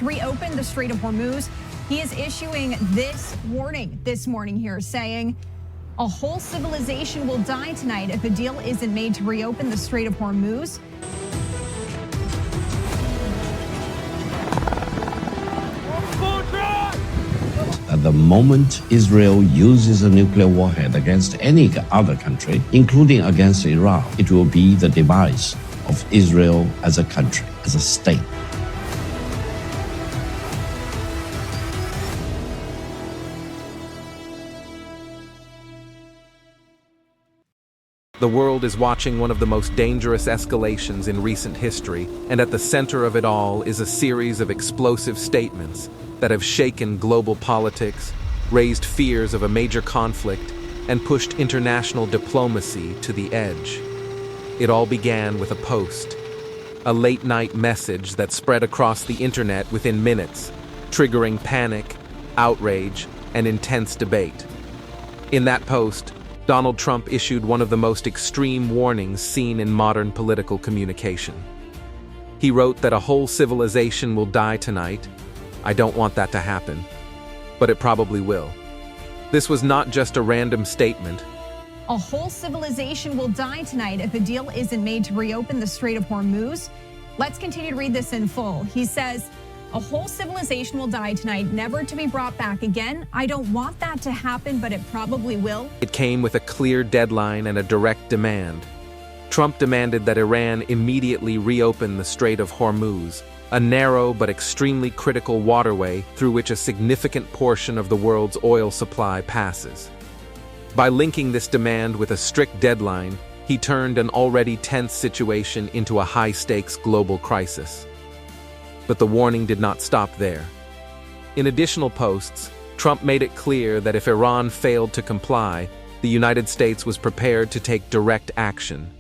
to reopen the Strait of Hormuz. He is issuing this warning this morning here, saying a whole civilization will die tonight if a deal isn't made to reopen the Strait of Hormuz. At the moment Israel uses a nuclear warhead against any other country, including against Iran, it will be the demise of Israel as a country, as a state. The world is watching one of the most dangerous escalations in recent history, and at the center of it all is a series of explosive statements that have shaken global politics, raised fears of a major conflict, and pushed international diplomacy to the edge. It all began with a post, a late-night message that spread across the internet within minutes, triggering panic, outrage, and intense debate. In that post, Donald Trump issued one of the most extreme warnings seen in modern political communication. He wrote that a whole civilization will die tonight. I don't want that to happen, but it probably will. This was not just a random statement. A whole civilization will die tonight if a deal isn't made to reopen the Strait of Hormuz. Let's continue to read this in full. He says, a whole civilization will die tonight, never to be brought back again. I don't want that to happen, but it probably will. It came with a clear deadline and a direct demand. Trump demanded that Iran immediately reopen the Strait of Hormuz, a narrow but extremely critical waterway through which a significant portion of the world's oil supply passes. By linking this demand with a strict deadline, he turned an already tense situation into a high-stakes global crisis. But the warning did not stop there. In additional posts, Trump made it clear that if Iran failed to comply, the United States was prepared to take direct action.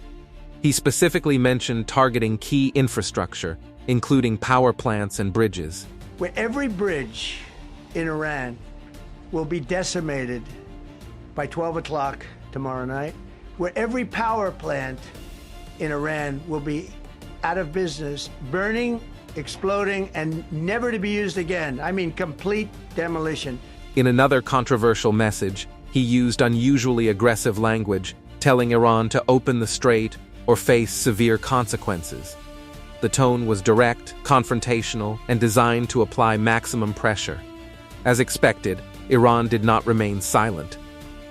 He specifically mentioned targeting key infrastructure, including power plants and bridges. Where every bridge in Iran will be decimated by 12 o'clock tomorrow night, where every power plant in Iran will be out of business, burning, exploding, and never to be used again. I mean, complete demolition. In another controversial message, he used unusually aggressive language, telling Iran to open the strait or face severe consequences. The tone was direct, confrontational, and designed to apply maximum pressure. As expected, Iran did not remain silent.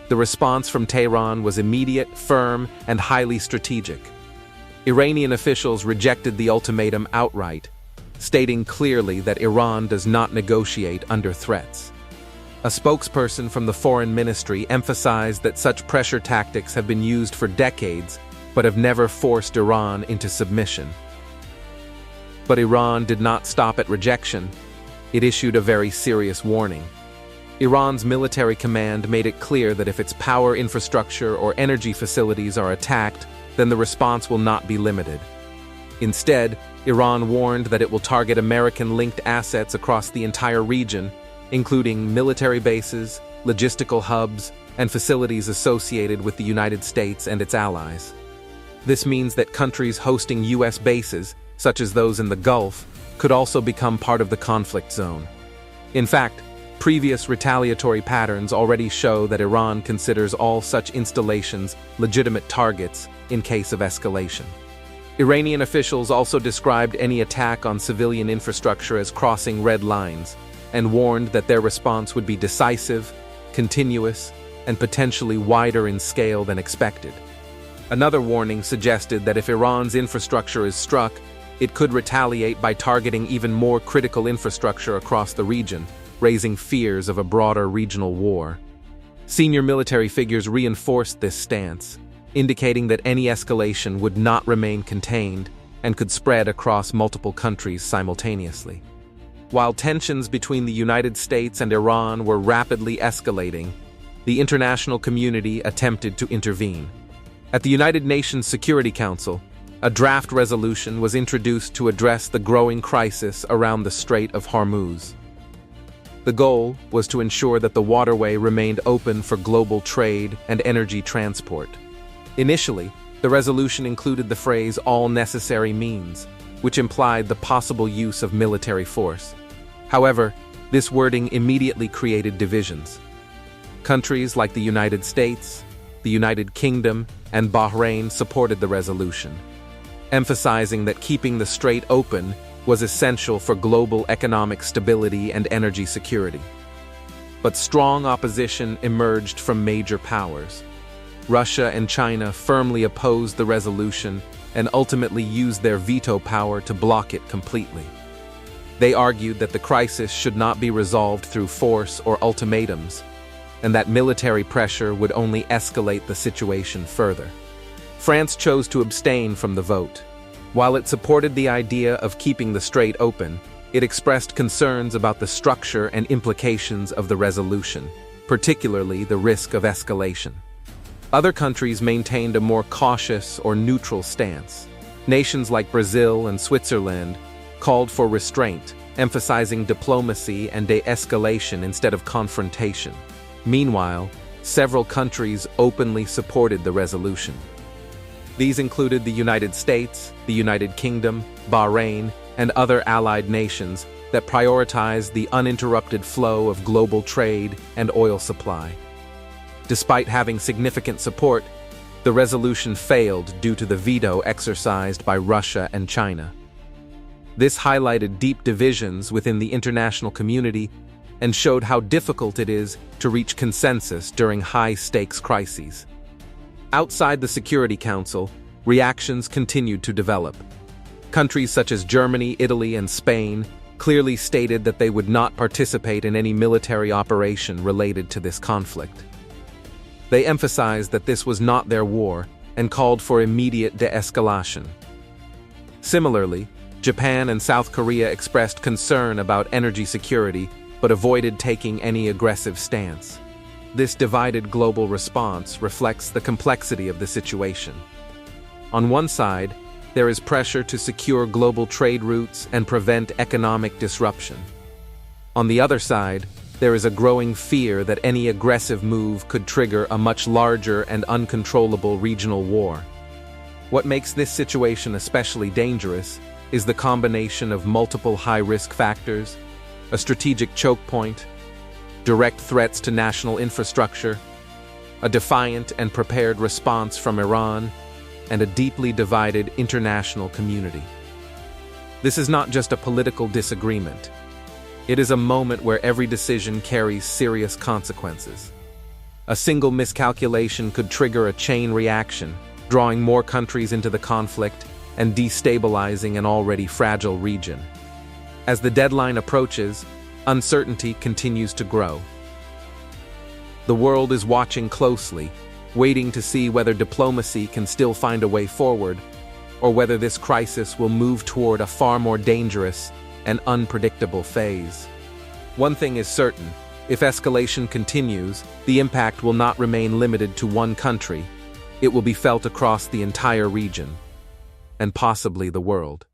The response from Tehran was immediate, firm, and highly strategic. Iranian officials rejected the ultimatum outright, stating clearly that Iran does not negotiate under threats. A spokesperson from the foreign ministry emphasized that such pressure tactics have been used for decades, but have never forced Iran into submission. But Iran did not stop at rejection. It issued a very serious warning. Iran's military command made it clear that if its power infrastructure or energy facilities are attacked, then the response will not be limited. Instead, Iran warned that it will target American-linked assets across the entire region, including military bases, logistical hubs, and facilities associated with the United States and its allies. This means that countries hosting U.S. bases, such as those in the Gulf, could also become part of the conflict zone. In fact, previous retaliatory patterns already show that Iran considers all such installations legitimate targets in case of escalation. Iranian officials also described any attack on civilian infrastructure as crossing red lines, and warned that their response would be decisive, continuous, and potentially wider in scale than expected. Another warning suggested that if Iran's infrastructure is struck, it could retaliate by targeting even more critical infrastructure across the region, raising fears of a broader regional war. Senior military figures reinforced this stance, indicating that any escalation would not remain contained and could spread across multiple countries simultaneously. While tensions between the United States and Iran were rapidly escalating, the international community attempted to intervene. At the United Nations Security Council, a draft resolution was introduced to address the growing crisis around the Strait of Hormuz. The goal was to ensure that the waterway remained open for global trade and energy transport. Initially, the resolution included the phrase "all necessary means," which implied the possible use of military force. However, this wording immediately created divisions. Countries like the United States, the United Kingdom, and Bahrain supported the resolution, emphasizing that keeping the strait open was essential for global economic stability and energy security. But strong opposition emerged from major powers. Russia and China firmly opposed the resolution and ultimately used their veto power to block it completely. They argued that the crisis should not be resolved through force or ultimatums, and that military pressure would only escalate the situation further. France chose to abstain from the vote. While it supported the idea of keeping the strait open, it expressed concerns about the structure and implications of the resolution, particularly the risk of escalation. Other countries maintained a more cautious or neutral stance. Nations like Brazil and Switzerland called for restraint, emphasizing diplomacy and de-escalation instead of confrontation. Meanwhile, several countries openly supported the resolution. These included the United States, the United Kingdom, Bahrain, and other allied nations that prioritized the uninterrupted flow of global trade and oil supply. Despite having significant support, the resolution failed due to the veto exercised by Russia and China. This highlighted deep divisions within the international community and showed how difficult it is to reach consensus during high-stakes crises. Outside the Security Council, reactions continued to develop. Countries such as Germany, Italy, and Spain clearly stated that they would not participate in any military operation related to this conflict. They emphasized that this was not their war and called for immediate de-escalation. Similarly, Japan and South Korea expressed concern about energy security but avoided taking any aggressive stance. This divided global response reflects the complexity of the situation. On one side, there is pressure to secure global trade routes and prevent economic disruption. On the other side, there is a growing fear that any aggressive move could trigger a much larger and uncontrollable regional war. What makes this situation especially dangerous is the combination of multiple high-risk factors, a strategic choke point, direct threats to national infrastructure, a defiant and prepared response from Iran, and a deeply divided international community. This is not just a political disagreement. It is a moment where every decision carries serious consequences. A single miscalculation could trigger a chain reaction, drawing more countries into the conflict and destabilizing an already fragile region. As the deadline approaches, uncertainty continues to grow. The world is watching closely, waiting to see whether diplomacy can still find a way forward, or whether this crisis will move toward a far more dangerous and unpredictable phase. One thing is certain: if escalation continues, the impact will not remain limited to one country. It will be felt across the entire region, and possibly the world.